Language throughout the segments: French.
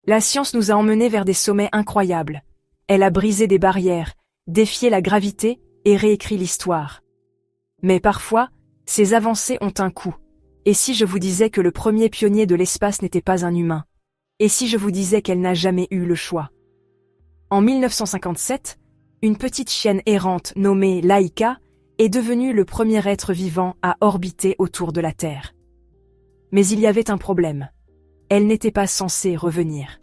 La science nous a emmenés vers des sommets incroyables. Elle a brisé des barrières, défié la gravité et réécrit l'histoire. Mais parfois, ces avancées ont un coût. Et si je vous disais que le premier pionnier de l'espace n'était pas un humain? Et si je vous disais qu'elle n'a jamais eu le choix? En 1957, une petite chienne errante nommée Laika est devenue le premier être vivant à orbiter autour de la Terre. Mais il y avait un problème. Elle n'était pas censée revenir.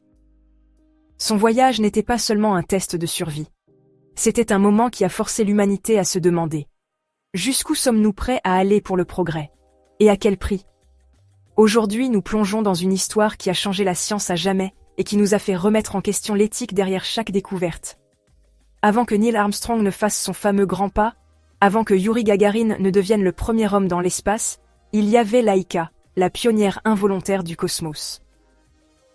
Son voyage n'était pas seulement un test de survie. C'était un moment qui a forcé l'humanité à se demander: jusqu'où sommes-nous prêts à aller pour le progrès? Et à quel prix? Aujourd'hui, nous plongeons dans une histoire qui a changé la science à jamais et qui nous a fait remettre en question l'éthique derrière chaque découverte. Avant que Neil Armstrong ne fasse son fameux grand pas, avant que Yuri Gagarin ne devienne le premier homme dans l'espace, il y avait Laika, la pionnière involontaire du cosmos.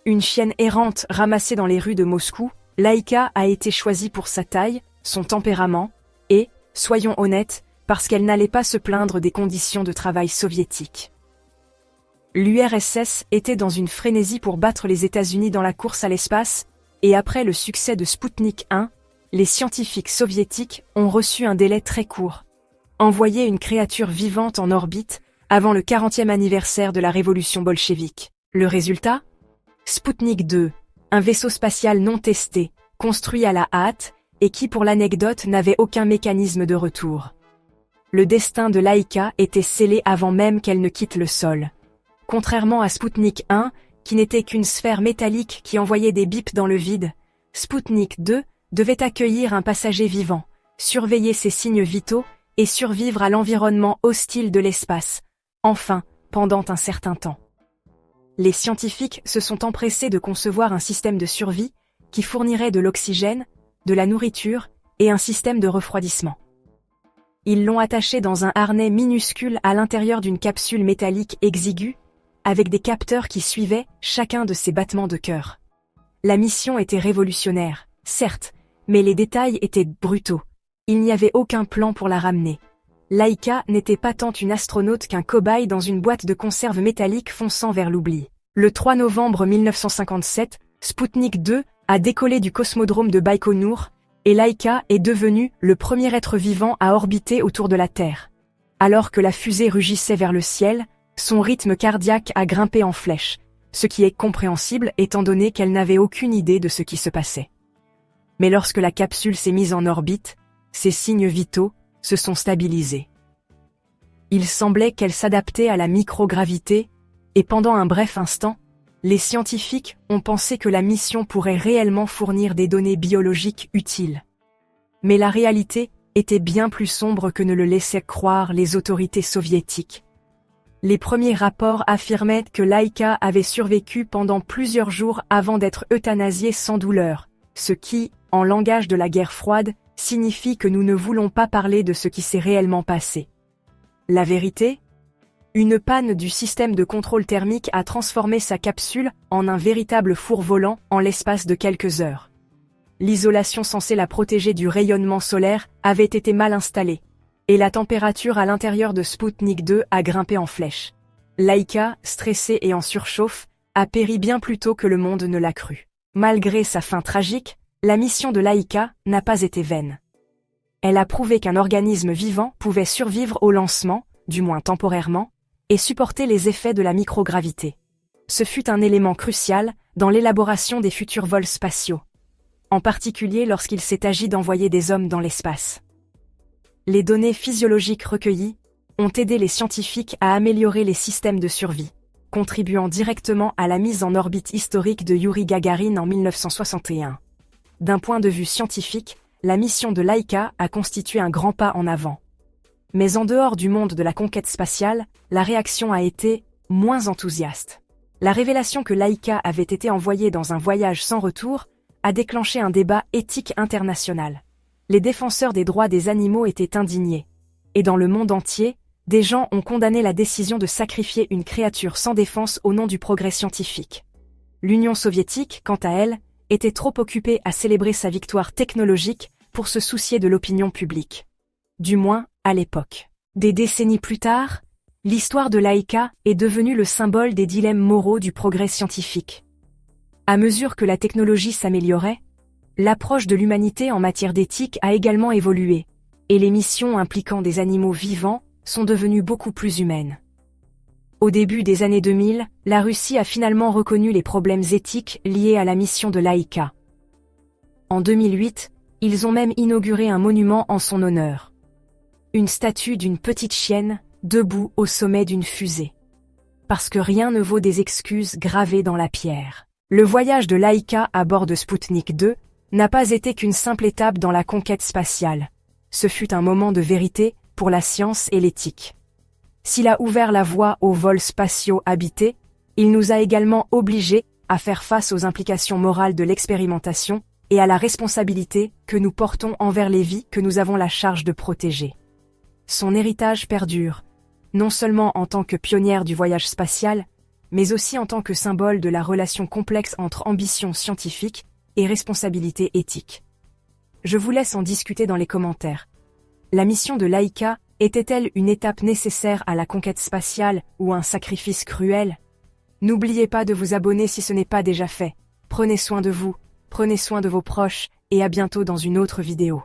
Une chienne errante ramassée dans les rues de Moscou, Laika a été choisie pour sa taille, son tempérament, et, soyons honnêtes, parce qu'elle n'allait pas se plaindre des conditions de travail soviétiques. L'URSS était dans une frénésie pour battre les États-Unis dans la course à l'espace, et après le succès de Sputnik 1, les scientifiques soviétiques ont reçu un délai très court: envoyer une créature vivante en orbite avant le 40e anniversaire de la révolution bolchevique. Le résultat? Sputnik 2, un vaisseau spatial non testé, construit à la hâte, et qui, pour l'anecdote, n'avait aucun mécanisme de retour. Le destin de Laika était scellé avant même qu'elle ne quitte le sol. Contrairement à Sputnik 1, qui n'était qu'une sphère métallique qui envoyait des bips dans le vide, Sputnik 2 devait accueillir un passager vivant, surveiller ses signes vitaux et survivre à l'environnement hostile de l'espace, enfin, pendant un certain temps. Les scientifiques se sont empressés de concevoir un système de survie qui fournirait de l'oxygène, de la nourriture et un système de refroidissement. Ils l'ont attaché dans un harnais minuscule à l'intérieur d'une capsule métallique exiguë, avec des capteurs qui suivaient chacun de ses battements de cœur. La mission était révolutionnaire, certes, mais les détails étaient brutaux. Il n'y avait aucun plan pour la ramener. Laika n'était pas tant une astronaute qu'un cobaye dans une boîte de conserve métallique fonçant vers l'oubli. Le 3 novembre 1957, Sputnik 2 a décollé du cosmodrome de Baïkonour, et Laika est devenu le premier être vivant à orbiter autour de la Terre. Alors que la fusée rugissait vers le ciel, son rythme cardiaque a grimpé en flèche, ce qui est compréhensible étant donné qu'elle n'avait aucune idée de ce qui se passait. Mais lorsque la capsule s'est mise en orbite, ses signes vitaux se sont stabilisés. Il semblait qu'elle s'adaptait à la microgravité, et pendant un bref instant, les scientifiques ont pensé que la mission pourrait réellement fournir des données biologiques utiles. Mais la réalité était bien plus sombre que ne le laissaient croire les autorités soviétiques. Les premiers rapports affirmaient que Laika avait survécu pendant plusieurs jours avant d'être euthanasiée sans douleur, ce qui, en langage de la guerre froide, signifie que nous ne voulons pas parler de ce qui s'est réellement passé. La vérité? Une panne du système de contrôle thermique a transformé sa capsule en un véritable four volant en l'espace de quelques heures. L'isolation censée la protéger du rayonnement solaire avait été mal installée, et la température à l'intérieur de Sputnik 2 a grimpé en flèche. Laika, stressée et en surchauffe, a péri bien plus tôt que le monde ne l'a cru. Malgré sa fin tragique, la mission de Laika n'a pas été vaine. Elle a prouvé qu'un organisme vivant pouvait survivre au lancement, du moins temporairement, et supporter les effets de la microgravité. Ce fut un élément crucial dans l'élaboration des futurs vols spatiaux, en particulier lorsqu'il s'est agi d'envoyer des hommes dans l'espace. Les données physiologiques recueillies ont aidé les scientifiques à améliorer les systèmes de survie, contribuant directement à la mise en orbite historique de Yuri Gagarin en 1961. D'un point de vue scientifique, la mission de Laika a constitué un grand pas en avant. Mais en dehors du monde de la conquête spatiale, la réaction a été moins enthousiaste. La révélation que Laika avait été envoyée dans un voyage sans retour a déclenché un débat éthique international. Les défenseurs des droits des animaux étaient indignés. Et dans le monde entier, des gens ont condamné la décision de sacrifier une créature sans défense au nom du progrès scientifique. L'Union soviétique, quant à elle, était trop occupée à célébrer sa victoire technologique pour se soucier de l'opinion publique. Du moins, à l'époque. Des décennies plus tard, l'histoire de Laika est devenue le symbole des dilemmes moraux du progrès scientifique. À mesure que la technologie s'améliorait, l'approche de l'humanité en matière d'éthique a également évolué, et les missions impliquant des animaux vivants sont devenues beaucoup plus humaines. Au début des années 2000, la Russie a finalement reconnu les problèmes éthiques liés à la mission de Laika. En 2008, ils ont même inauguré un monument en son honneur. Une statue d'une petite chienne, debout au sommet d'une fusée. Parce que rien ne vaut des excuses gravées dans la pierre. Le voyage de Laika à bord de Sputnik 2 n'a pas été qu'une simple étape dans la conquête spatiale. Ce fut un moment de vérité pour la science et l'éthique. S'il a ouvert la voie aux vols spatiaux habités, il nous a également obligés à faire face aux implications morales de l'expérimentation et à la responsabilité que nous portons envers les vies que nous avons la charge de protéger. Son héritage perdure, non seulement en tant que pionnière du voyage spatial, mais aussi en tant que symbole de la relation complexe entre ambition scientifique et responsabilité éthique. Je vous laisse en discuter dans les commentaires. La mission de Laika était-elle une étape nécessaire à la conquête spatiale ou un sacrifice cruel? N'oubliez pas de vous abonner si ce n'est pas déjà fait. Prenez soin de vous, prenez soin de vos proches et à bientôt dans une autre vidéo.